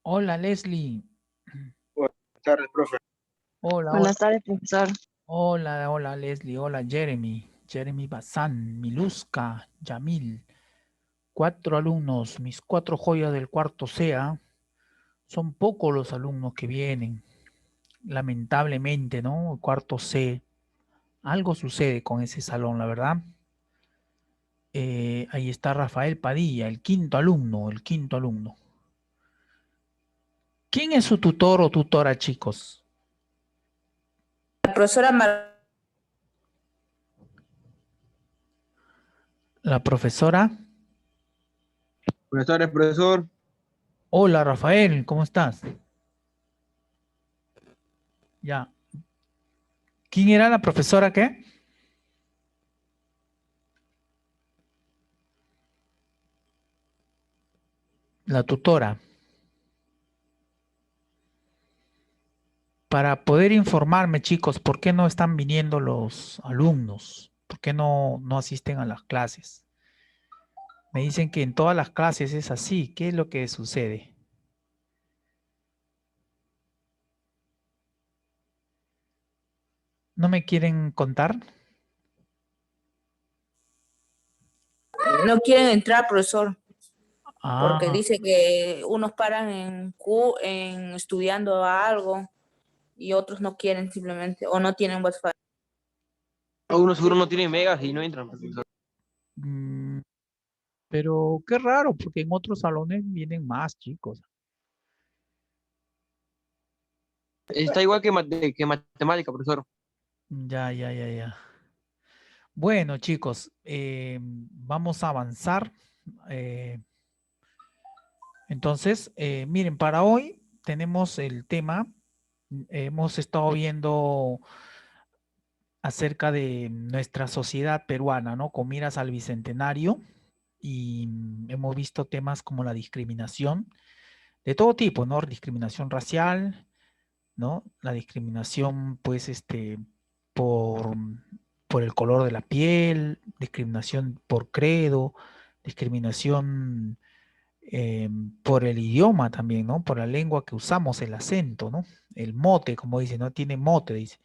Hola, Leslie. Buenas tardes, profe. Hola, hola, Buenas tardes, profesor. hola, hola, Leslie. Hola, Jeremy. Jeremy Bazán, Miluska, Yamil. 4 alumnos, mis 4 joyas del cuarto CA. Son pocos los alumnos que vienen. Lamentablemente, ¿no? El cuarto C. Algo sucede con ese salón, la verdad. Ahí está Rafael Padilla, el quinto alumno, el quinto alumno. ¿Quién es su tutor o tutora, chicos? La profesora La profesora. Buenas tardes, profesor. Hola, Rafael, ¿cómo estás? Ya. ¿Quién era la profesora qué? La tutora. Para poder informarme, chicos, ¿por qué no están viniendo los alumnos? ¿Por qué no asisten a las clases? Me dicen que en todas las clases es así. ¿Qué es lo que sucede? ¿No me quieren contar? no quieren entrar, profesor, porque Ah, dice que unos paran en estudiando algo y otros no quieren simplemente o no tienen wifi. Algunos seguro no tienen megas y no entran, profesor. mm, pero qué raro, porque en otros salones vienen más chicos. Está igual que matemática, profesor. Ya, ya, ya, ya. Bueno, chicos, vamos a avanzar. Eh, Entonces, miren, para hoy tenemos el tema, hemos estado viendo acerca de nuestra sociedad peruana, ¿no? Con miras al bicentenario y hemos visto temas como la discriminación de todo tipo, ¿no? Discriminación racial, ¿no? La discriminación, pues, por, por el color de la piel, discriminación por credo, discriminación por el idioma también, ¿no? Por la lengua que usamos, el acento, ¿no? El mote, como dice, no tiene mote, dice.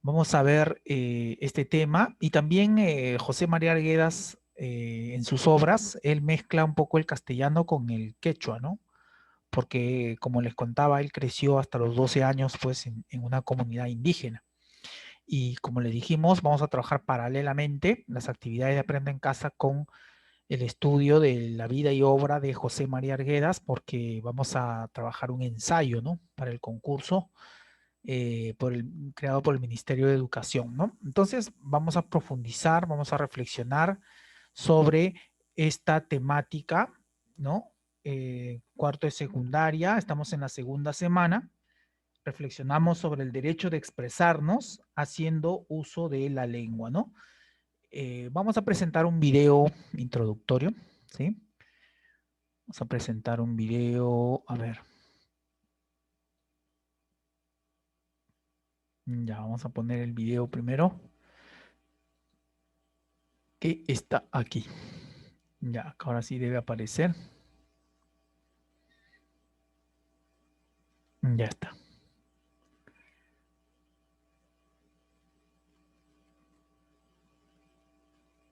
Vamos a ver este tema y también José María Arguedas en sus obras, él mezcla un poco el castellano con el quechua, ¿no? Porque como les contaba, él creció hasta los 12 años pues en una comunidad indígena. Y como le dijimos, vamos a trabajar paralelamente las actividades de Aprenda en Casa con el estudio de la vida y obra de José María Arguedas, porque vamos a trabajar un ensayo, ¿no? Para el concurso creado por el Ministerio de Educación, ¿no? Entonces, vamos a profundizar, vamos a reflexionar sobre esta temática, ¿no? Cuarto de secundaria, estamos en la segunda semana, reflexionamos sobre el derecho de expresarnos haciendo uso de la lengua, ¿no? Vamos a presentar un video introductorio, ¿sí? Vamos a presentar un video, a ver. Ya, vamos a poner el video primero, que está aquí. Ya, ahora sí debe aparecer. Ya está.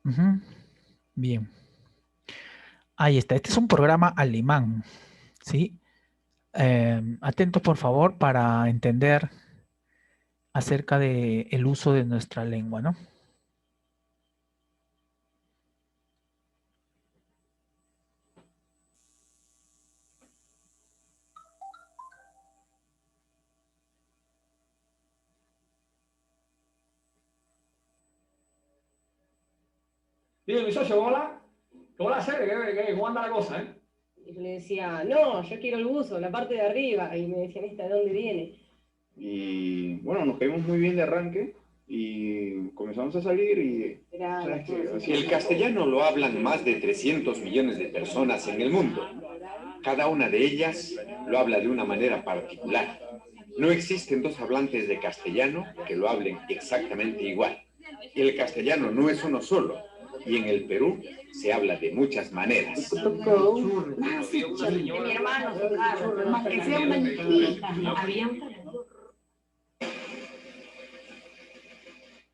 Ujú. Bien. Ahí está. Este es un programa alemán, ¿sí? Atentos, por favor, para entender acerca del uso de nuestra lengua, ¿no? Digo, mi socio, ¿cómo la hace? ¿Cómo anda la cosa, eh? Y yo le decía, no, yo quiero el buzo, la parte de arriba. Y me decían, ¿esta de dónde viene? Y bueno, nos caímos muy bien de arranque y comenzamos a salir y... Si el castellano lo hablan más de 300 millones de personas en el mundo, cada una de ellas lo habla de una manera particular. No existen dos hablantes de castellano que lo hablen exactamente igual. Y el castellano no es uno solo. Y en el Perú se habla de muchas maneras. De mi hermano, más que sea una hija.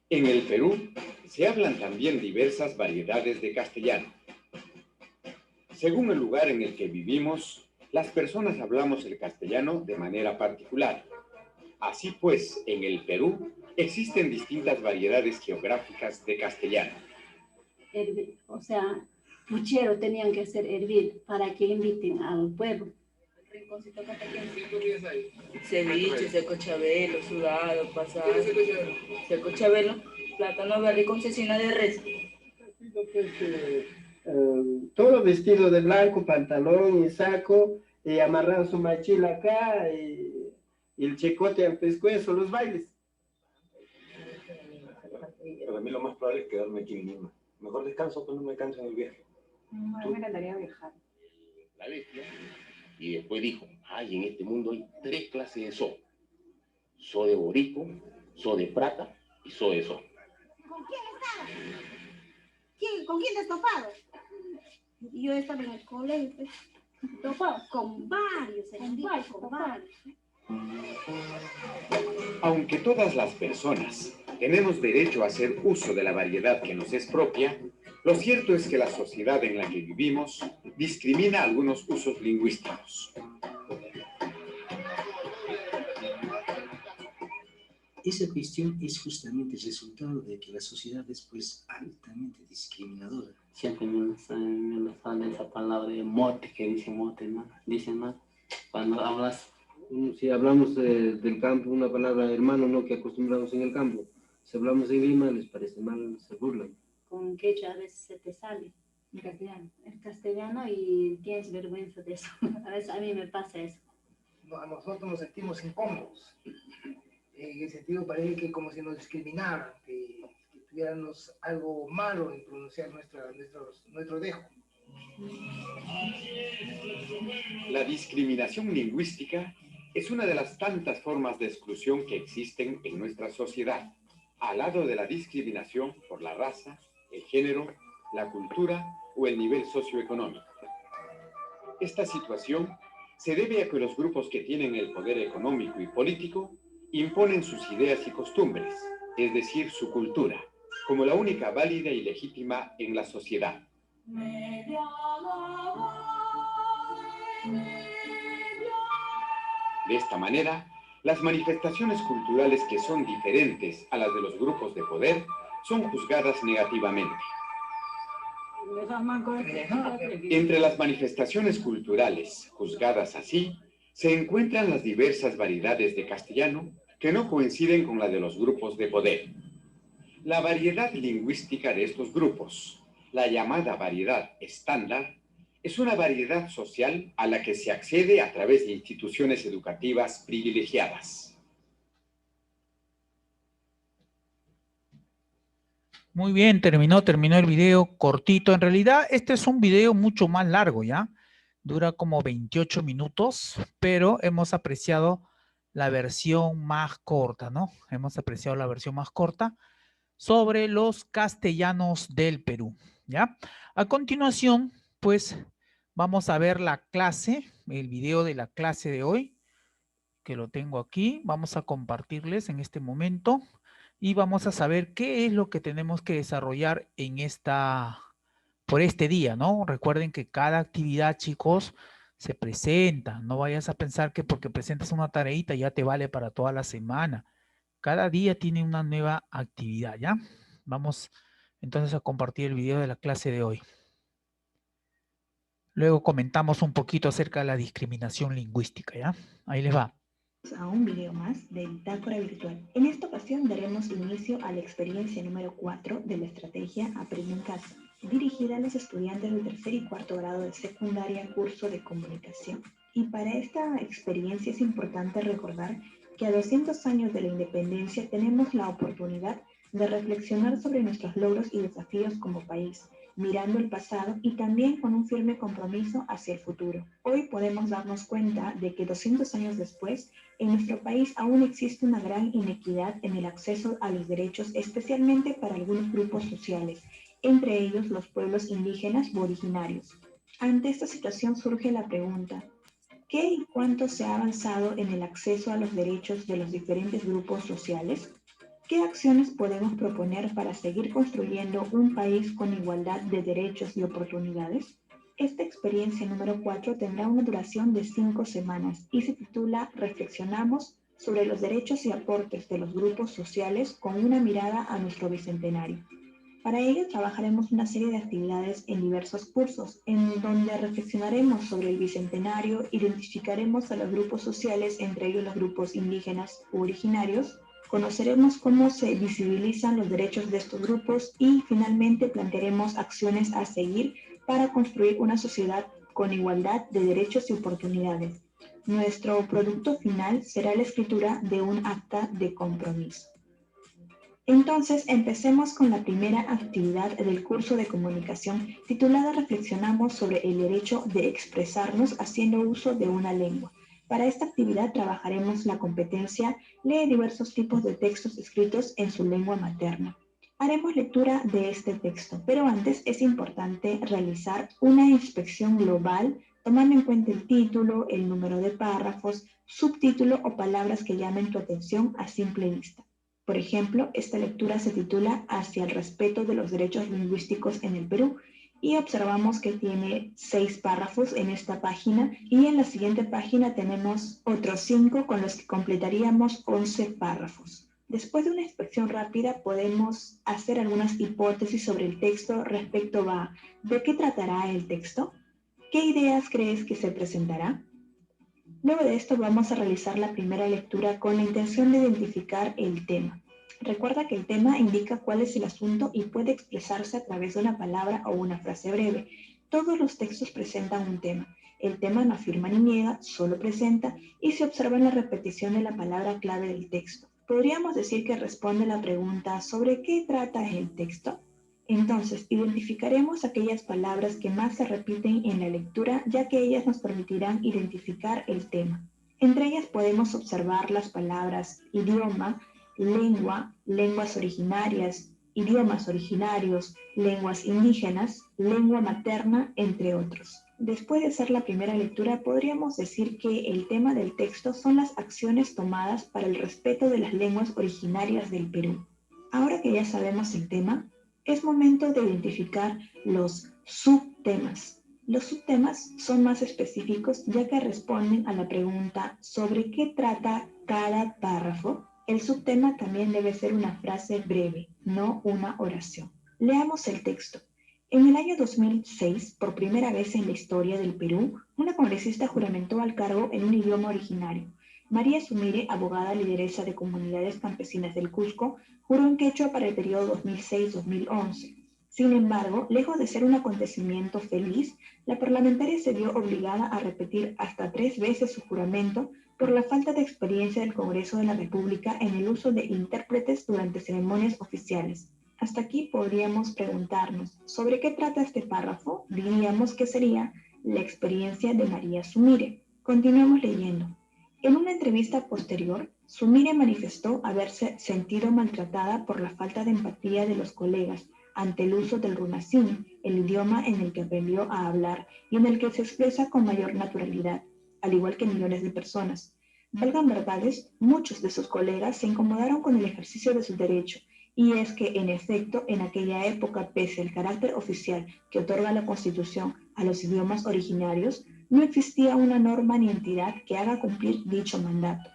En el Perú se hablan también diversas variedades de castellano. Según el lugar en el que vivimos, las personas hablamos el castellano de manera particular. Así pues, en el Perú existen distintas variedades geográficas de castellano. O sea, puchero tenían que hacer hervir para que inviten al pueblo. Ceviche, seco chabelo, sudado, pasado. Seco chabelo, plátano verde con cecina de res. Todo vestido de blanco, pantalón y saco, y amarran su mochila acá, y el chicote al pescuezo, los bailes. Para mí lo más probable es quedarme aquí en Lima. Mejor descanso, pues no me canso en el viaje. No, me encantaría viajar. La bestia, y después dijo, en este mundo hay 3 clases de zoo. Zoo de borico, zoo de plata y zoo de zoo. ¿Con quién estabas? ¿Con quién te has topado? Yo estaba en el colegio, topado con varios, con varios. Aunque todas las personas tenemos derecho a hacer uso de la variedad que nos es propia, lo cierto es que la sociedad en la que vivimos discrimina algunos usos lingüísticos. Esa cuestión es justamente el resultado de que la sociedad es pues altamente discriminadora. Siempre me sale esa palabra de mote, que dice mote, ¿no? Dicen, ¿no? Cuando hablas... Si hablamos del campo, una palabra hermano, ¿no? Que acostumbramos en el campo. Si hablamos en Lima, les parece mal, se burlan. Con quechua a veces se te sale el castellano y tienes vergüenza de eso. A veces a mí me pasa eso. No, a nosotros nos sentimos incómodos. En el sentido parece que como si nos discriminaran, que tuviéramos algo malo en pronunciar nuestro dejo. La discriminación lingüística es una de las tantas formas de exclusión que existen en nuestra sociedad, al lado de la discriminación por la raza, el género, la cultura o el nivel socioeconómico. Esta situación se debe a que los grupos que tienen el poder económico y político imponen sus ideas y costumbres, es decir, su cultura, como la única válida y legítima en la sociedad. De esta manera, las manifestaciones culturales que son diferentes a las de los grupos de poder son juzgadas negativamente. Entre las manifestaciones culturales juzgadas así, se encuentran las diversas variedades de castellano que no coinciden con la de los grupos de poder. La variedad lingüística de estos grupos, la llamada variedad estándar, es una variedad social a la que se accede a través de instituciones educativas privilegiadas. Muy bien, terminó el video cortito. En realidad, este es un video mucho más largo, ¿ya? Dura como 28 minutos, pero hemos apreciado la versión más corta, ¿no? Hemos apreciado la versión más corta sobre los castellanos del Perú, ¿ya? A continuación, pues, vamos a ver la clase, el video de la clase de hoy, que lo tengo aquí. Vamos a compartirles en este momento y vamos a saber qué es lo que tenemos que desarrollar en por este día, ¿no? Recuerden que cada actividad, chicos, se presenta. No vayas a pensar que porque presentas una tareita ya te vale para toda la semana. Cada día tiene una nueva actividad, ¿ya? Vamos entonces a compartir el video de la clase de hoy. Luego comentamos un poquito acerca de la discriminación lingüística, ¿ya? Ahí les va. A un video más de Bitácora Virtual. En esta ocasión daremos inicio a la experiencia número 4 de la estrategia Aprende en Casa, dirigida a los estudiantes del 3er y 4º grado de secundaria curso de comunicación. Y para esta experiencia es importante recordar que a 200 años de la independencia tenemos la oportunidad de reflexionar sobre nuestros logros y desafíos como país, mirando el pasado y también con un firme compromiso hacia el futuro. Hoy podemos darnos cuenta de que 200 años después, en nuestro país aún existe una gran inequidad en el acceso a los derechos, especialmente para algunos grupos sociales, entre ellos los pueblos indígenas u originarios. Ante esta situación surge la pregunta, ¿qué y cuánto se ha avanzado en el acceso a los derechos de los diferentes grupos sociales? ¿Qué acciones podemos proponer para seguir construyendo un país con igualdad de derechos y oportunidades? Esta experiencia número 4 tendrá una duración de 5 semanas y se titula Reflexionamos sobre los derechos y aportes de los grupos sociales con una mirada a nuestro bicentenario. Para ello trabajaremos una serie de actividades en diversos cursos, en donde reflexionaremos sobre el bicentenario, identificaremos a los grupos sociales, entre ellos los grupos indígenas u originarios, conoceremos cómo se visibilizan los derechos de estos grupos y finalmente plantearemos acciones a seguir para construir una sociedad con igualdad de derechos y oportunidades. Nuestro producto final será la escritura de un acta de compromiso. Entonces, empecemos con la primera actividad del curso de comunicación titulada Reflexionamos sobre el derecho de expresarnos haciendo uso de una lengua. Para esta actividad trabajaremos la competencia Lee diversos tipos de textos escritos en su lengua materna. Haremos lectura de este texto, pero antes es importante realizar una inspección global tomando en cuenta el título, el número de párrafos, subtítulo o palabras que llamen tu atención a simple vista. Por ejemplo, esta lectura se titula Hacia el respeto de los derechos lingüísticos en el Perú y observamos que tiene 6 párrafos en esta página y en la siguiente página tenemos otros 5 con los que completaríamos 11 párrafos. Después de una inspección rápida podemos hacer algunas hipótesis sobre el texto respecto a ¿de qué tratará el texto? ¿Qué ideas crees que se presentará? Luego de esto vamos a realizar la primera lectura con la intención de identificar el tema. Recuerda que el tema indica cuál es el asunto y puede expresarse a través de una palabra o una frase breve. Todos los textos presentan un tema. El tema no afirma ni niega, solo presenta y se observa en la repetición de la palabra clave del texto. Podríamos decir que responde a la pregunta ¿sobre qué trata el texto? Entonces, identificaremos aquellas palabras que más se repiten en la lectura, ya que ellas nos permitirán identificar el tema. Entre ellas podemos observar las palabras idioma, lengua, lenguas originarias, idiomas originarios, lenguas indígenas, lengua materna, entre otros. Después de hacer la primera lectura, podríamos decir que el tema del texto son las acciones tomadas para el respeto de las lenguas originarias del Perú. Ahora que ya sabemos el tema, es momento de identificar los subtemas. Los subtemas son más específicos ya que responden a la pregunta ¿sobre qué trata cada párrafo? El subtema también debe ser una frase breve, no una oración. Leamos el texto. En el año 2006, por primera vez en la historia del Perú, una congresista juramentó al cargo en un idioma originario. María Sumire, abogada lideresa de comunidades campesinas del Cusco, juró en quechua para el periodo 2006-2011. Sin embargo, lejos de ser un acontecimiento feliz, la parlamentaria se vio obligada a repetir hasta 3 veces su juramento por la falta de experiencia del Congreso de la República en el uso de intérpretes durante ceremonias oficiales. Hasta aquí podríamos preguntarnos, ¿sobre qué trata este párrafo? Diríamos que sería la experiencia de María Sumire. Continuemos leyendo. En una entrevista posterior, Sumire manifestó haberse sentido maltratada por la falta de empatía de los colegas ante el uso del runacín, el idioma en el que aprendió a hablar y en el que se expresa con mayor naturalidad, al igual que millones de personas. Valgan verdades, muchos de sus colegas se incomodaron con el ejercicio de su derecho, y es que, en efecto, en aquella época, pese al carácter oficial que otorga la Constitución a los idiomas originarios, no existía una norma ni entidad que haga cumplir dicho mandato.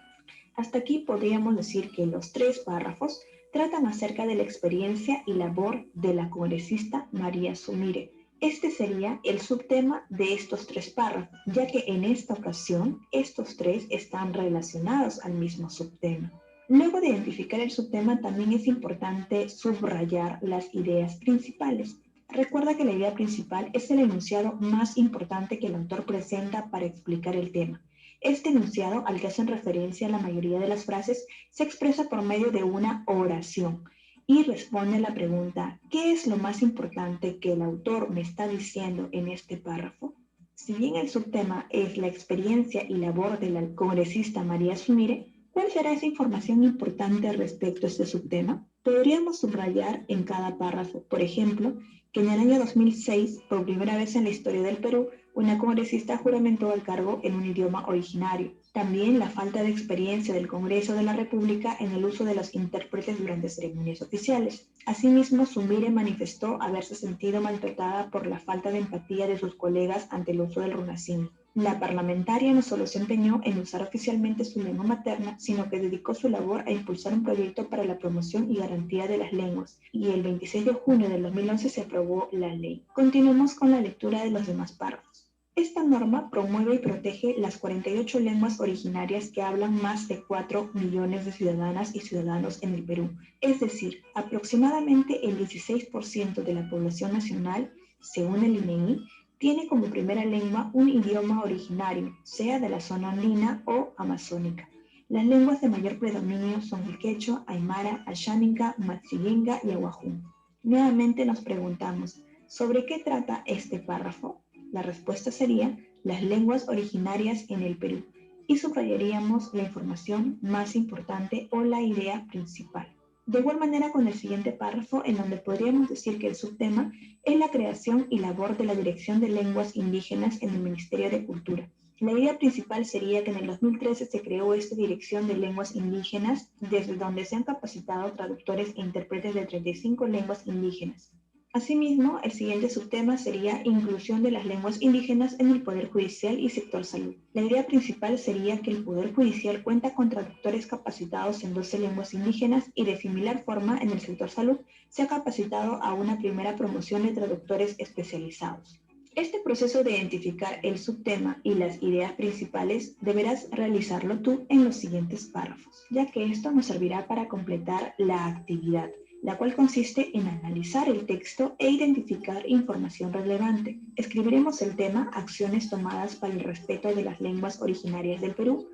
Hasta aquí podríamos decir que los 3 párrafos tratan acerca de la experiencia y labor de la congresista María Sumire. Este sería el subtema de estos 3 párrafos, ya que en esta ocasión estos 3 están relacionados al mismo subtema. Luego de identificar el subtema, también es importante subrayar las ideas principales. Recuerda que la idea principal es el enunciado más importante que el autor presenta para explicar el tema. Este enunciado, al que hacen referencia la mayoría de las frases, se expresa por medio de una oración y responde a la pregunta, ¿qué es lo más importante que el autor me está diciendo en este párrafo? Si bien el subtema es la experiencia y labor de la congresista María Sumire, ¿Cuál será esa información importante respecto a este subtema? Podríamos subrayar en cada párrafo, por ejemplo, que en el año 2006, por primera vez en la historia del Perú, una congresista juramentó al cargo en un idioma originario. También la falta de experiencia del Congreso de la República en el uso de los intérpretes durante ceremonias oficiales. Asimismo, Sumire manifestó haberse sentido maltratada por la falta de empatía de sus colegas ante el uso del runacimi. La parlamentaria no solo se empeñó en usar oficialmente su lengua materna, sino que dedicó su labor a impulsar un proyecto para la promoción y garantía de las lenguas, y el 26 de junio del 2011 se aprobó la ley. Continuemos con la lectura de los demás párrafos. Esta norma promueve y protege las 48 lenguas originarias que hablan más de 4 millones de ciudadanas y ciudadanos en el Perú, es decir, aproximadamente el 16% de la población nacional, según el INEI, tiene como primera lengua un idioma originario, sea de la zona andina o amazónica. Las lenguas de mayor predominio son el quechua, aymara, asháninca, matsillenga y aguajún. Nuevamente nos preguntamos, ¿sobre qué trata este párrafo? La respuesta sería las lenguas originarias en el Perú y subrayaríamos la información más importante o la idea principal. De igual manera con el siguiente párrafo, en donde podríamos decir que el subtema es la creación y labor de la Dirección de Lenguas Indígenas en el Ministerio de Cultura. La idea principal sería que en el 2013 se creó esta Dirección de Lenguas Indígenas, desde donde se han capacitado traductores e intérpretes de 35 lenguas indígenas. Asimismo, el siguiente subtema sería inclusión de las lenguas indígenas en el Poder Judicial y sector salud. La idea principal sería que el Poder Judicial cuenta con traductores capacitados en 12 lenguas indígenas y de similar forma en el sector salud se ha capacitado a una primera promoción de traductores especializados. Este proceso de identificar el subtema y las ideas principales deberás realizarlo tú en los siguientes párrafos, ya que esto nos servirá para completar la actividad, la cual consiste en analizar el texto e identificar información relevante. Escribiremos el tema Acciones tomadas para el respeto de las lenguas originarias del Perú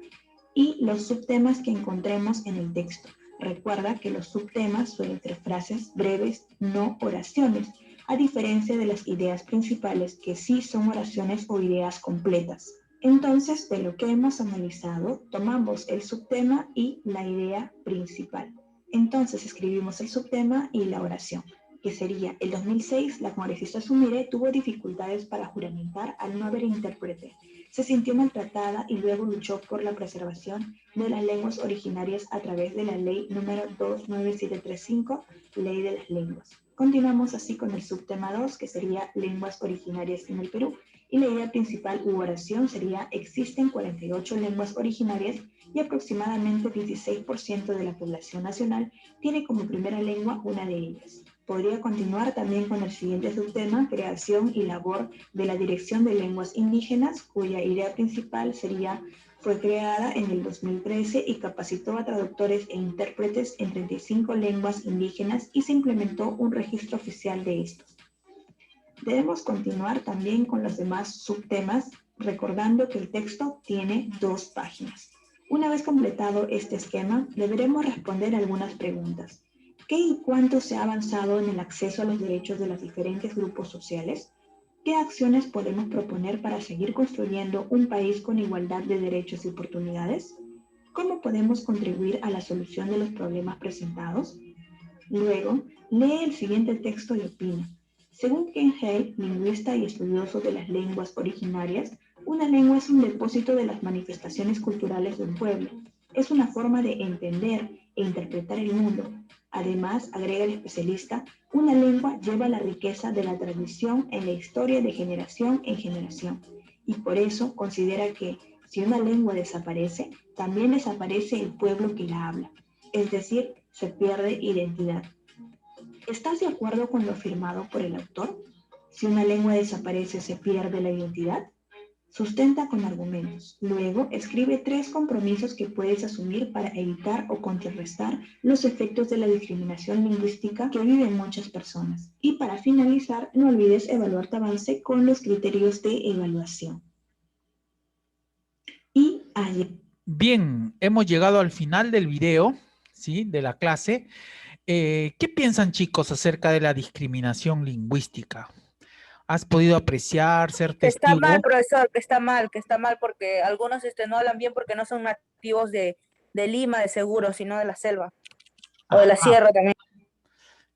y los subtemas que encontremos en el texto. Recuerda que los subtemas suelen ser frases breves, no oraciones, a diferencia de las ideas principales que sí son oraciones o ideas completas. Entonces, de lo que hemos analizado, tomamos el subtema y la idea principal. Entonces escribimos el subtema y la oración, que sería: el 2006 la congresista Sumire tuvo dificultades para juramentar al no haber intérprete. Se sintió maltratada y luego luchó por la preservación de las lenguas originarias a través de la ley número 29735, Ley de las Lenguas. Continuamos así con el subtema 2, que sería lenguas originarias en el Perú. Y la idea principal u oración sería: existen 48 lenguas originarias y aproximadamente 16% de la población nacional tiene como primera lengua una de ellas. Podría continuar también con el siguiente subtema, creación y labor de la Dirección de Lenguas Indígenas, cuya idea principal sería: fue creada en el 2013 y capacitó a traductores e intérpretes en 35 lenguas indígenas y se implementó un registro oficial de estos. Debemos continuar también con los demás subtemas, recordando que el texto tiene 2 páginas. Una vez completado este esquema, deberemos responder algunas preguntas. ¿Qué y cuánto se ha avanzado en el acceso a los derechos de los diferentes grupos sociales? ¿Qué acciones podemos proponer para seguir construyendo un país con igualdad de derechos y oportunidades? ¿Cómo podemos contribuir a la solución de los problemas presentados? Luego, lee el siguiente texto y opina. Según Ken Hale, lingüista y estudioso de las lenguas originarias, una lengua es un depósito de las manifestaciones culturales de un pueblo. Es una forma de entender e interpretar el mundo. Además, agrega el especialista, una lengua lleva la riqueza de la tradición en la historia de generación en generación. Y por eso considera que, si una lengua desaparece, también desaparece el pueblo que la habla. Es decir, se pierde identidad. ¿Estás de acuerdo con lo afirmado por el autor? Si una lengua desaparece, ¿se pierde la identidad? Sustenta con argumentos. Luego, escribe 3 compromisos que puedes asumir para evitar o contrarrestar los efectos de la discriminación lingüística que viven muchas personas. Y para finalizar, no olvides evaluar tu avance con los criterios de evaluación. Y allí. Bien, hemos llegado al final del video, ¿sí?, de la clase. ¿Qué piensan, chicos, acerca de la discriminación lingüística? ¿Has podido apreciar, ser Que está testigo? mal, profesor, que está mal porque algunos no hablan bien porque no son nativos de de Lima, de seguro, sino de la selva. O de la sierra también.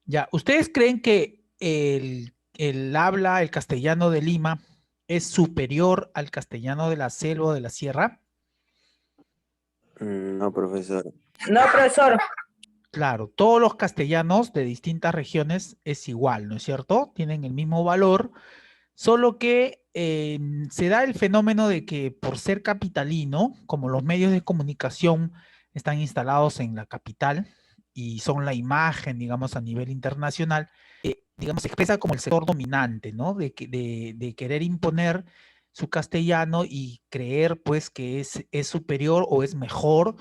Ya, ¿ustedes creen que el habla, el castellano de Lima, es superior al castellano de la selva o de la sierra? No, profesor. No, profesor. Claro, todos los castellanos de distintas regiones es igual, ¿no es cierto? Tienen el mismo valor, solo que se da el fenómeno de que por ser capitalino, como los medios de comunicación están instalados en la capital y son la imagen, digamos, a nivel internacional, digamos, se expresa como el sector dominante, ¿no? De querer imponer su castellano y creer, pues, que es superior o es mejor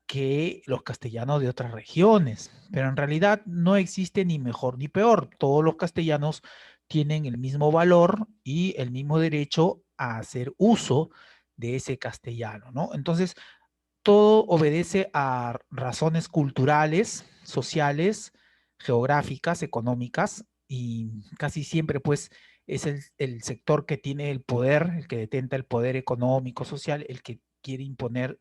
que los castellanos de otras regiones. Pero en realidad no existe ni mejor ni peor. Todos los castellanos tienen el mismo valor y el mismo derecho a hacer uso de ese castellano, ¿no? Entonces, todo obedece a razones culturales, sociales, geográficas, económicas, y casi siempre pues es el sector que tiene el poder, el que detenta el poder económico, social, el que quiere imponer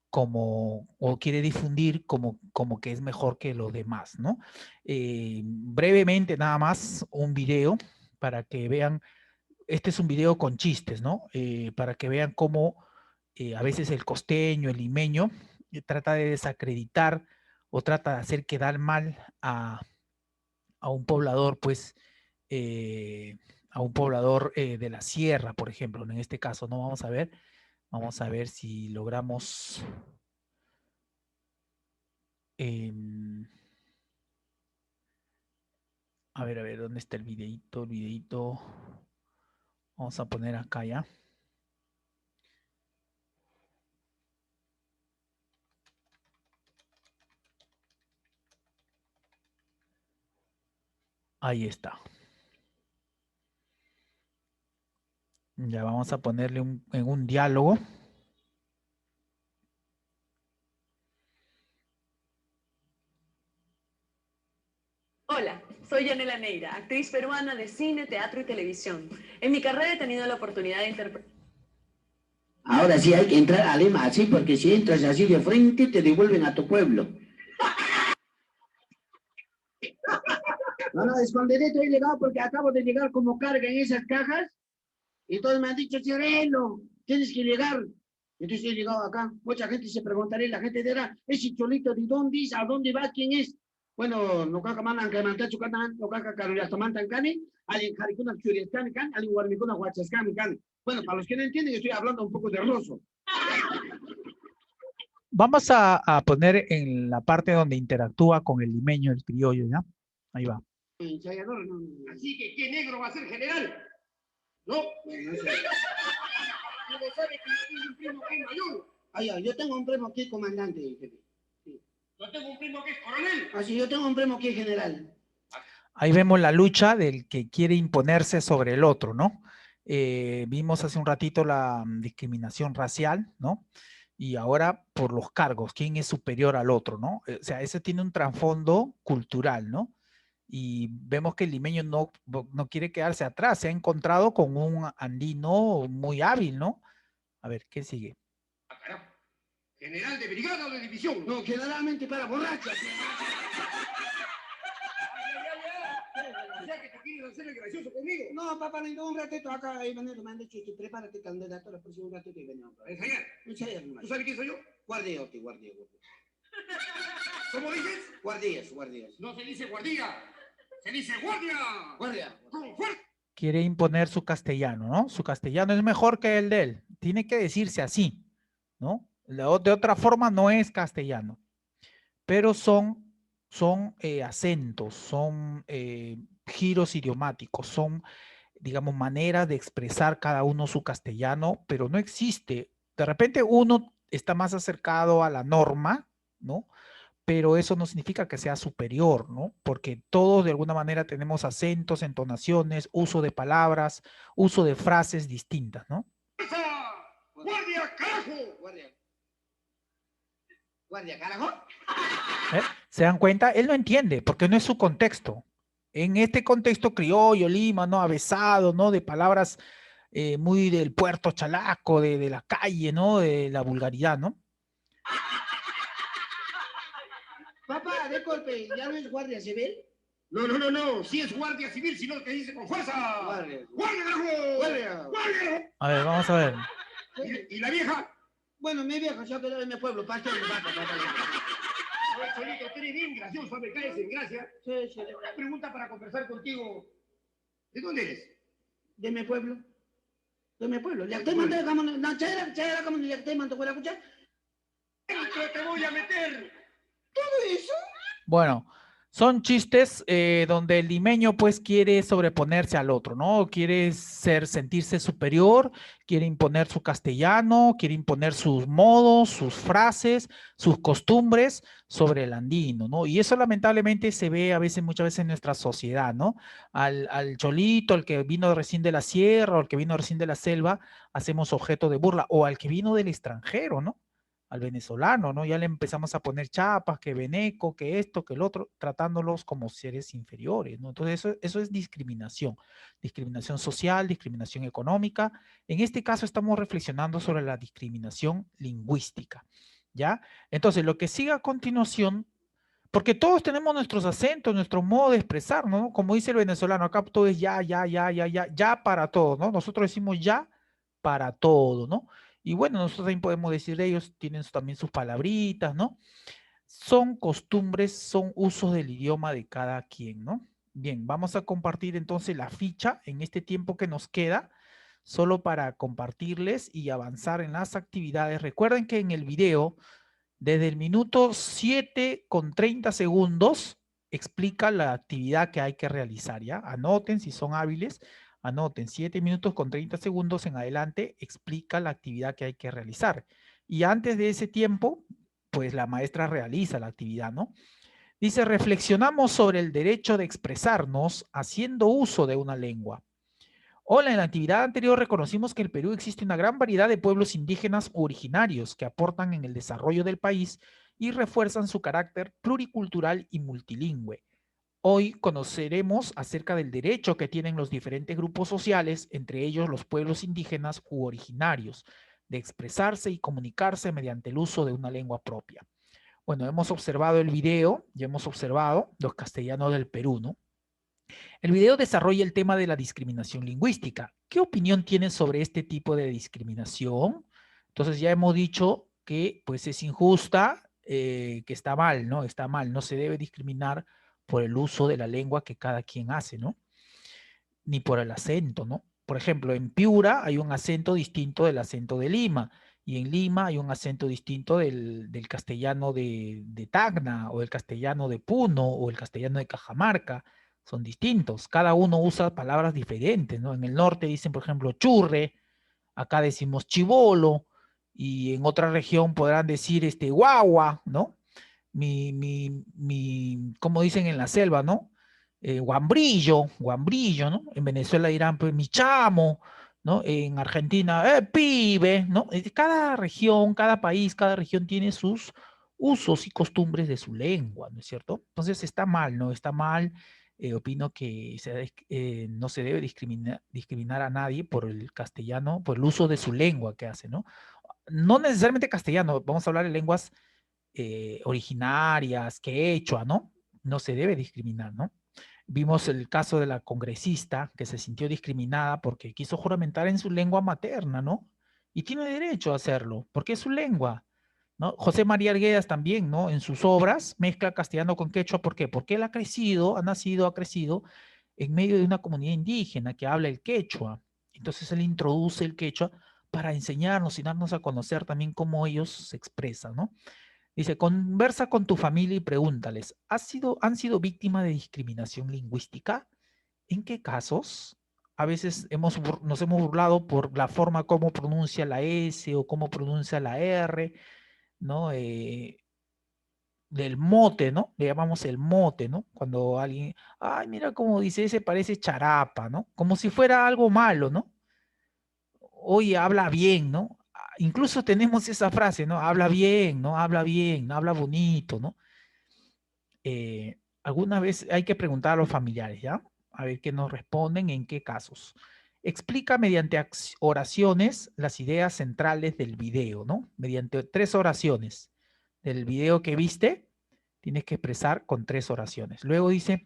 como, o quiere difundir como que es mejor que los demás, ¿no? Brevemente nada más un video para que vean, este es un video con chistes, ¿no? Para que vean cómo a veces el costeño, el limeño, trata de desacreditar o trata de hacer quedar mal a un poblador, pues, a un poblador de la sierra, por ejemplo, en este caso, ¿no? Vamos a ver si logramos a ver, ¿dónde está el videíto? El videíto, vamos a poner acá ya. Ahí está. Ya vamos a ponerle en un diálogo. Hola, soy Yanela Neira, actriz peruana de cine, teatro y televisión. En mi carrera he tenido la oportunidad de interpretar... Ahora sí hay que entrar a Lima así, porque si entras así de frente te devuelven a tu pueblo. No, esconderete, he llegado porque acabo de llegar como carga en esas cajas y todos me han dicho, Cirelo, tienes que llegar. Entonces he llegado acá, mucha gente se preguntará, la gente dirá, ese cholito de dónde es, a dónde va, quién es. Bueno, no caca mandan que mantacho canan, no caca carulasta mantan cani, alguien jaricuna churiascan can, alguien guarmicuna huachascan can. Bueno, para los que no entienden, estoy hablando un poco de ruso. Vamos a poner en la parte donde interactúa con el limeño, el criollo, ¿ya? Ahí va. Ensayador, no. Así que, ¿qué negro va a ser general? No. Bueno, no sé. ¿Cómo sabe que yo tengo un primo que es mayor? Ah, yo tengo un primo que es comandante, jefe. Sí. Yo tengo un primo que es coronel. Ah, sí, yo tengo un primo que es general. Ahí vemos la lucha del que quiere imponerse sobre el otro, ¿no? Vimos hace un ratito la discriminación racial, ¿no? Y ahora por los cargos, ¿quién es superior al otro, no? O sea, eso tiene un trasfondo cultural, ¿no? Y vemos que el limeño no quiere quedarse atrás, se ha encontrado con un andino muy hábil, ¿no? A ver, ¿qué sigue? ¿General de brigada o de división? No, generalmente para borrachos. ¿Ya que te quieres hacer el gracioso conmigo? No, papá, vengo un ratito acá y me han dicho, prepárate candidato a la próxima, un ratito y venimos. ¿Ensayar? Ensayar nomás. ¿Tú sabes quién soy yo? Guardia. ¿Cómo dices? Guardias. No se dice guardia, se dice guardia. Guardia. Con fuerza. Quiere imponer su castellano, ¿no? Su castellano es mejor que el de él. Tiene que decirse así, ¿no? De otra forma no es castellano. Pero son acentos, son giros idiomáticos, son, digamos, maneras de expresar cada uno su castellano, pero no existe. De repente uno está más acercado a la norma, ¿no? Pero eso no significa que sea superior, ¿no? Porque todos de alguna manera tenemos acentos, entonaciones, uso de palabras, uso de frases distintas, ¿no? ¡Guardia, carajo! ¿Guardia, carajo? ¿Se dan cuenta? Él no entiende, porque no es su contexto. En este contexto criollo, Lima, ¿no? Avesado, ¿no? De palabras muy del puerto chalaco, de la calle, ¿no? De la vulgaridad, ¿no? Papá, de golpe, ¿ya no es guardia civil? No, sí es guardia civil, sino que dice con fuerza. Guardia. ¡Guardia, carajo! Guardia. ¡Guardia! A ver, vamos a ver. ¿Y la vieja? Bueno, mi vieja se ha quedado en mi pueblo, pastor de vaca, papá. Oye, Cholito, tú eres bien gracioso, me caes en gracia. Sí. Tengo una pregunta para conversar contigo. ¿De dónde eres? De mi pueblo. De mi pueblo. Ya te mandé, no, chévere, como ya te mandé, ¿te puedo escuchar? ¡Te voy a meter! ¿Todo eso? Bueno, son chistes donde el limeño pues quiere sobreponerse al otro, ¿no? Quiere sentirse superior, quiere imponer su castellano, quiere imponer sus modos, sus frases, sus costumbres sobre el andino, ¿no? Y eso lamentablemente se ve muchas veces en nuestra sociedad, ¿no? Al cholito, al que vino recién de la sierra, o al que vino recién de la selva, hacemos objeto de burla, o al que vino del extranjero, ¿no? Al venezolano, ¿no? Ya le empezamos a poner chapas, que veneco, que esto, que el otro, tratándolos como seres inferiores, ¿no? Entonces eso es discriminación social, discriminación económica. En este caso estamos reflexionando sobre la discriminación lingüística, ¿ya? Entonces lo que sigue a continuación, porque todos tenemos nuestros acentos, nuestro modo de expresar, ¿no? Como dice el venezolano, acá todo es ya para todo, ¿no? Nosotros decimos ya para todo, ¿no? Y bueno, nosotros también podemos decir, ellos tienen también sus palabritas, ¿no? Son costumbres, son usos del idioma de cada quien, ¿no? Bien, vamos a compartir entonces la ficha en este tiempo que nos queda, solo para compartirles y avanzar en las actividades. Recuerden que en el video, desde el minuto 7:30 explica la actividad que hay que realizar, ¿ya? Anoten si son hábiles. Anoten, 7:30 en adelante explica la actividad que hay que realizar. Y antes de ese tiempo, pues la maestra realiza la actividad, ¿no? Dice, reflexionamos sobre el derecho de expresarnos haciendo uso de una lengua. Hola, en la actividad anterior reconocimos que en el Perú existe una gran variedad de pueblos indígenas originarios que aportan en el desarrollo del país y refuerzan su carácter pluricultural y multilingüe. Hoy conoceremos acerca del derecho que tienen los diferentes grupos sociales, entre ellos los pueblos indígenas u originarios, de expresarse y comunicarse mediante el uso de una lengua propia. Bueno, hemos observado el video, ya hemos observado los castellanos del Perú, ¿no? El video desarrolla el tema de la discriminación lingüística. ¿Qué opinión tienes sobre este tipo de discriminación? Entonces ya hemos dicho que pues es injusta, que está mal, ¿no? Está mal, no se debe discriminar por el uso de la lengua que cada quien hace, ¿no? Ni por el acento, ¿no? Por ejemplo, en Piura hay un acento distinto del acento de Lima, y en Lima hay un acento distinto del castellano de Tacna, o el castellano de Puno, o el castellano de Cajamarca. Son distintos, cada uno usa palabras diferentes, ¿no? En el norte dicen, por ejemplo, churre, acá decimos chibolo, y en otra región podrán decir guagua, ¿no? Como dicen en la selva, ¿no? Guambrillo, ¿no? En Venezuela dirán, pues, mi chamo, ¿no? En Argentina, pibe, ¿no? Cada región, cada país, cada región tiene sus usos y costumbres de su lengua, ¿no es cierto? Entonces está mal, ¿no? Está mal. Opino que no se debe discriminar a nadie por el castellano, por el uso de su lengua que hace, ¿no? No necesariamente castellano, vamos a hablar de lenguas originarias, quechua, ¿no? No se debe discriminar, ¿no? Vimos el caso de la congresista que se sintió discriminada porque quiso juramentar en su lengua materna, ¿no? Y tiene derecho a hacerlo, porque es su lengua, ¿no? José María Arguedas también, ¿no? En sus obras mezcla castellano con quechua. ¿Por qué? Porque él ha crecido en medio de una comunidad indígena que habla el quechua. Entonces él introduce el quechua para enseñarnos y darnos a conocer también cómo ellos se expresan, ¿no? Dice, conversa con tu familia y pregúntales, ¿han sido víctimas de discriminación lingüística? ¿En qué casos? A veces nos hemos burlado por la forma como pronuncia la S o cómo pronuncia la R, ¿no? Del mote, ¿no? Le llamamos el mote, ¿no? Cuando alguien, ay, mira cómo dice, ese parece charapa, ¿no? Como si fuera algo malo, ¿no? Oye, habla bien, ¿no? Incluso tenemos esa frase, ¿no? Habla bien, ¿no? Habla bien, habla bonito, ¿no? Alguna vez hay que preguntar a los familiares, ¿ya? A ver qué nos responden, en qué casos. Explica mediante oraciones las ideas centrales del video, ¿no? Mediante 3 oraciones del video que viste, Tienes que expresar con 3 oraciones. Luego dice,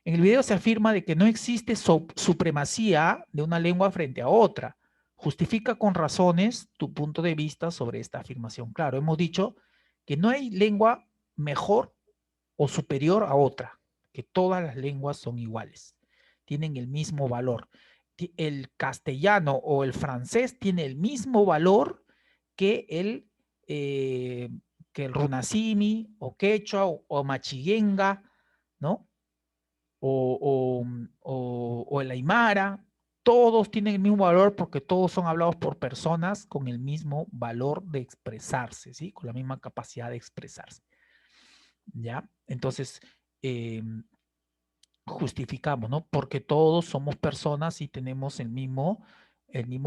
en el video se afirma de que no existe supremacía de una lengua frente a otra. Justifica con razones tu punto de vista sobre esta afirmación. Claro, hemos dicho que no hay lengua mejor o superior a otra, que todas las lenguas son iguales, tienen el mismo valor. El castellano o el francés tiene el mismo valor que el runasimi o quechua o machiguenga, ¿no? O el aymara. Todos tienen el mismo valor porque todos son hablados por personas con el mismo valor de expresarse, ¿sí? Con la misma capacidad de expresarse. ¿Ya? Entonces, justificamos, ¿no? Porque todos somos personas y tenemos el mismo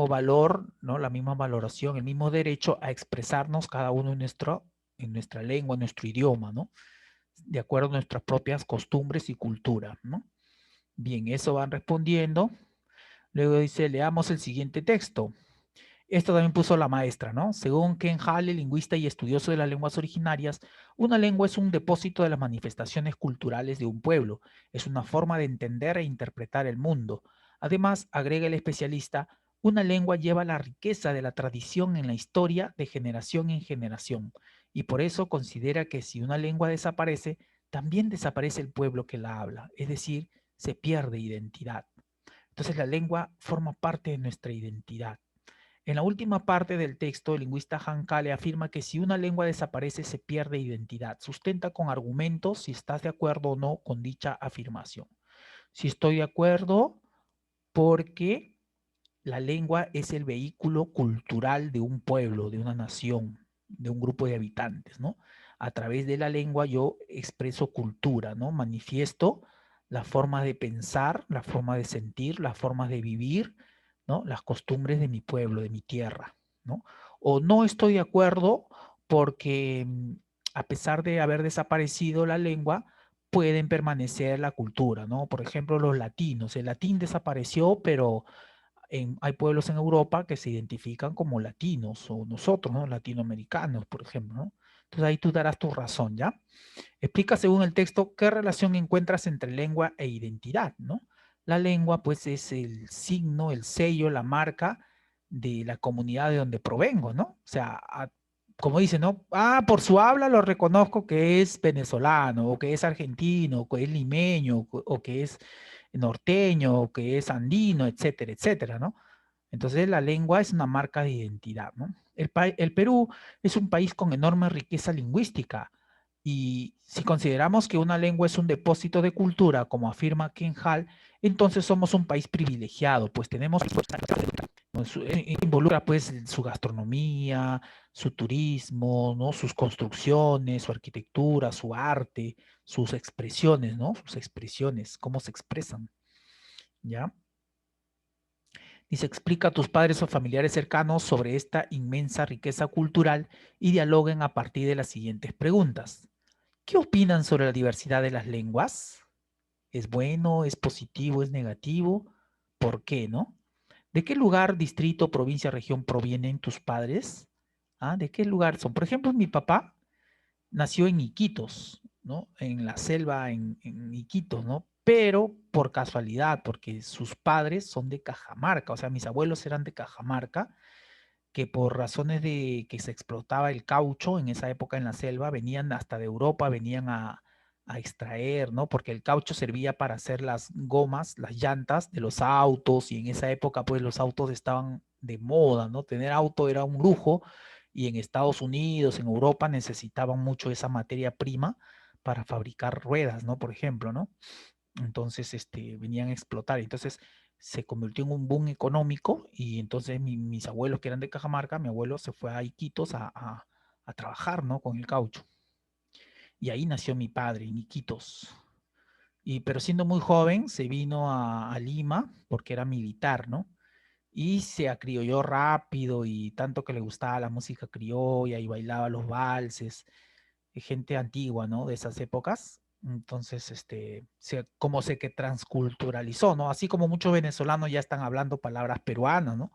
valor, ¿no? La misma valoración, el mismo derecho a expresarnos cada uno en nuestra lengua, en nuestro idioma, ¿no? De acuerdo a nuestras propias costumbres y cultura, ¿no? Bien, eso van respondiendo. Luego dice, leamos el siguiente texto. Esto también puso la maestra, ¿no? Según Ken Hale, lingüista y estudioso de las lenguas originarias, una lengua es un depósito de las manifestaciones culturales de un pueblo. Es una forma de entender e interpretar el mundo. Además, agrega el especialista, una lengua lleva la riqueza de la tradición en la historia de generación en generación. Y por eso considera que si una lengua desaparece, también desaparece el pueblo que la habla. Es decir, se pierde identidad. Entonces la lengua forma parte de nuestra identidad. En la última parte del texto, el lingüista Han Kale afirma que si una lengua desaparece, se pierde identidad. Sustenta con argumentos si estás de acuerdo o no con dicha afirmación. Si estoy de acuerdo, porque la lengua es el vehículo cultural de un pueblo, de una nación, de un grupo de habitantes, ¿no? A través de la lengua yo expreso cultura, ¿no? Manifiesto la forma de pensar, la forma de sentir, las formas de vivir, ¿no? Las costumbres de mi pueblo, de mi tierra, ¿no? O no estoy de acuerdo porque a pesar de haber desaparecido la lengua, pueden permanecer la cultura, ¿no? Por ejemplo, los latinos. El latín desapareció, pero hay pueblos en Europa que se identifican como latinos, o nosotros, ¿no? Latinoamericanos, por ejemplo, ¿no? Entonces ahí tú darás tu razón, ¿ya? Explica según el texto qué relación encuentras entre lengua e identidad, ¿no? La lengua, pues, es el signo, el sello, la marca de la comunidad de donde provengo, ¿no? O sea, como dice, ¿no? Ah, por su habla lo reconozco que es venezolano, o que es argentino, o que es limeño, o que es norteño, o que es andino, etcétera, etcétera, ¿no? Entonces la lengua es una marca de identidad, ¿no? El Perú es un país con enorme riqueza lingüística, y si consideramos que una lengua es un depósito de cultura, como afirma Ken Hall, entonces somos un país privilegiado, pues tenemos, involucra pues su gastronomía, su turismo, ¿no? Sus construcciones, su arquitectura, su arte, sus expresiones, ¿no? Sus expresiones, cómo se expresan, ¿ya? Dice, explica a tus padres o familiares cercanos sobre esta inmensa riqueza cultural y dialoguen a partir de las siguientes preguntas. ¿Qué opinan sobre la diversidad de las lenguas? ¿Es bueno, es positivo, es negativo? ¿Por qué, no? ¿De qué lugar, distrito, provincia, región provienen tus padres? ¿Ah? ¿De qué lugar son? Por ejemplo, mi papá nació en Iquitos, ¿no? En la selva, en Iquitos, ¿no? Pero por casualidad, porque sus padres son de Cajamarca, o sea, mis abuelos eran de Cajamarca, que por razones de que se explotaba el caucho en esa época en la selva, venían hasta de Europa, venían a extraer, ¿no? Porque el caucho servía para hacer las gomas, las llantas de los autos, y en esa época pues los autos estaban de moda, ¿no? Tener auto era un lujo, y en Estados Unidos, en Europa, necesitaban mucho esa materia prima para fabricar ruedas, ¿no? Por ejemplo, ¿no? Entonces, venían a explotar. Entonces, se convirtió en un boom económico, y entonces mis abuelos que eran de Cajamarca, mi abuelo se fue a Iquitos a trabajar, ¿no? Con el caucho. Y ahí nació mi padre, en Iquitos. Pero siendo muy joven, se vino a Lima, porque era militar, ¿no? Y se acriolló rápido, y tanto que le gustaba la música criolla, y bailaba los valses, gente antigua, ¿no? De esas épocas. Entonces, como se que transculturalizó, ¿no? Así como muchos venezolanos ya están hablando palabras peruanas, ¿no?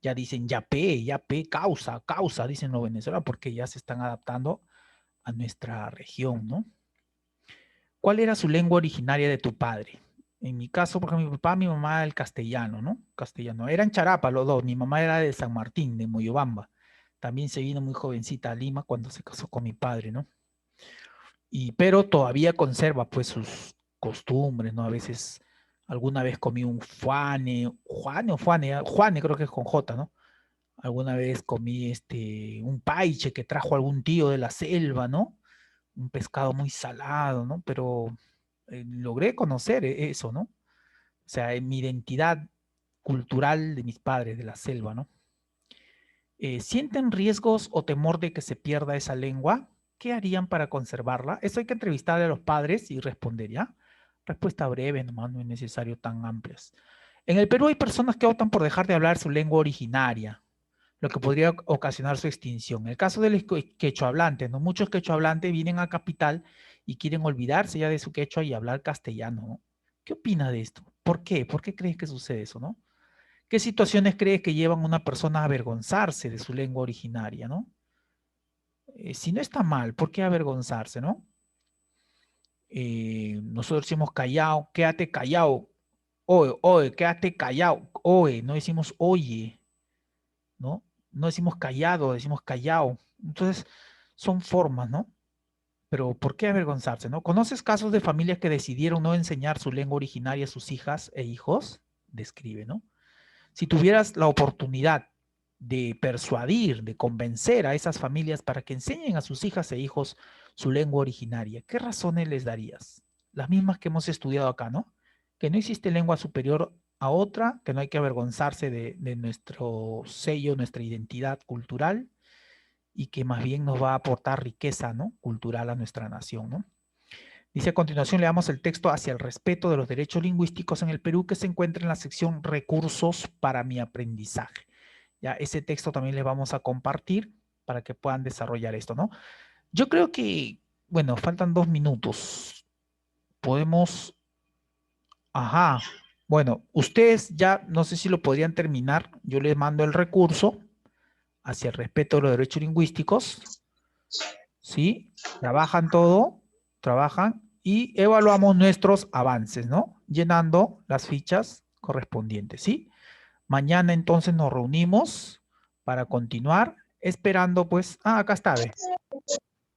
Ya dicen yapé, causa, dicen los venezolanos, porque ya se están adaptando a nuestra región, ¿no? ¿Cuál era su lengua originaria de tu padre? En mi caso, por ejemplo, mi papá, mi mamá, el castellano, ¿no? Castellano. Eran charapa los dos. Mi mamá era de San Martín, de Moyobamba. También se vino muy jovencita a Lima cuando se casó con mi padre, ¿no? Pero todavía conserva, pues, sus costumbres, ¿no? A veces, alguna vez comí un juane creo que es con J, ¿no? Alguna vez comí un paiche que trajo algún tío de la selva, ¿no? Un pescado muy salado, ¿no? Pero logré conocer eso, ¿no? O sea, en mi identidad cultural de mis padres, de la selva, ¿no? ¿Sienten riesgos o temor de que se pierda esa lengua? ¿Qué harían para conservarla? Eso hay que entrevistarle a los padres y responder, ¿ya? Respuesta breve, nomás, no es necesario tan amplias. En el Perú hay personas que optan por dejar de hablar su lengua originaria, lo que podría ocasionar su extinción. En el caso de los quechohablantes, ¿no? Muchos quechohablantes vienen a capital y quieren olvidarse ya de su quechua y hablar castellano, ¿no? ¿Qué opina de esto? ¿Por qué? ¿Por qué crees que sucede eso, no? ¿Qué situaciones crees que llevan a una persona a avergonzarse de su lengua originaria, no? Si no está mal, ¿por qué avergonzarse, no? Nosotros decimos callado, quédate callado. Oye, oye, quédate callado. Oye, no decimos oye, ¿no? No decimos callado, decimos callao. Entonces, son formas, ¿no? Pero ¿por qué avergonzarse, no? ¿Conoces casos de familias que decidieron no enseñar su lengua originaria a sus hijas e hijos? Describe, ¿no? Si tuvieras la oportunidad de persuadir, de convencer a esas familias para que enseñen a sus hijas e hijos su lengua originaria, ¿qué razones les darías? Las mismas que hemos estudiado acá, ¿no? Que no existe lengua superior a otra, que no hay que avergonzarse de nuestro sello, nuestra identidad cultural, y que más bien nos va a aportar riqueza, ¿no? Cultural a nuestra nación, ¿no? Dice a continuación, leamos el texto hacia el respeto de los derechos lingüísticos en el Perú, que se encuentra en la sección Recursos para mi aprendizaje. Ya, ese texto también les vamos a compartir para que puedan desarrollar esto, ¿no? Yo creo que, bueno, faltan 2 minutos. Podemos... Ajá. Bueno, ustedes ya, no sé si lo podrían terminar. Yo les mando el recurso hacia el respeto de los derechos lingüísticos. ¿Sí? Trabajan todo, trabajan y evaluamos nuestros avances, ¿no? Llenando las fichas correspondientes, ¿sí? Mañana entonces nos reunimos para continuar, esperando pues... Ah, acá está, ¿ve?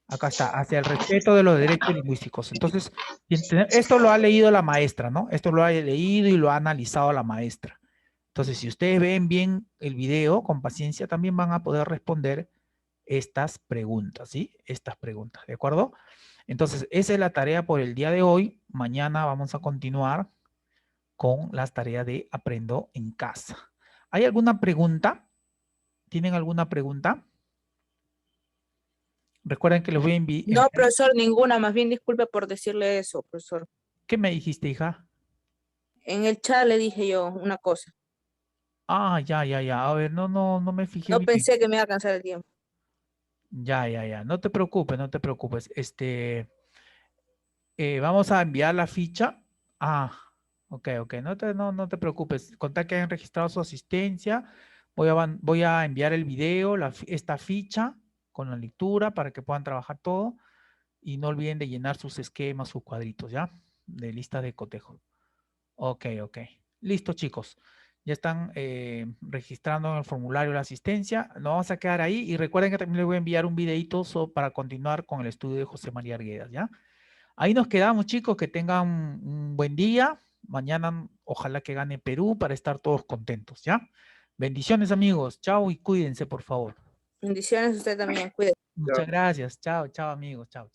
Acá está, hacia el respeto de los derechos lingüísticos. Entonces, esto lo ha leído la maestra, ¿no? Esto lo ha leído y lo ha analizado la maestra. Entonces, si ustedes ven bien el video, con paciencia, también van a poder responder estas preguntas, ¿sí? Estas preguntas, ¿de acuerdo? Entonces, esa es la tarea por el día de hoy. Mañana vamos a continuar con las tareas de Aprendo en Casa. ¿Hay alguna pregunta? ¿Tienen alguna pregunta? Recuerden que les voy a enviar... No, profesor, ninguna. Más bien disculpe por decirle eso, profesor. ¿Qué me dijiste, hija? En el chat le dije yo una cosa. Ah, ya. A ver, no me fijé. No pensé que me iba a cansar el tiempo. Ya. No te preocupes, no te preocupes. Vamos a enviar la ficha. Ah, ok. No te preocupes. Contar que hayan registrado su asistencia. Voy a enviar el video, esta ficha con la lectura para que puedan trabajar todo. Y no olviden de llenar sus esquemas, sus cuadritos, ¿ya? De lista de cotejo. Ok. Listo, chicos. Ya están registrando en el formulario la asistencia. Nos vamos a quedar ahí. Y recuerden que también les voy a enviar un videito para continuar con el estudio de José María Arguedas, ¿ya? Ahí nos quedamos, chicos. Que tengan un buen día. Mañana ojalá que gane Perú para estar todos contentos, ¿ya? Bendiciones, amigos. Chao y cuídense, por favor. Bendiciones a usted también. Cuídate. Muchas gracias. Chao, amigos. Chao.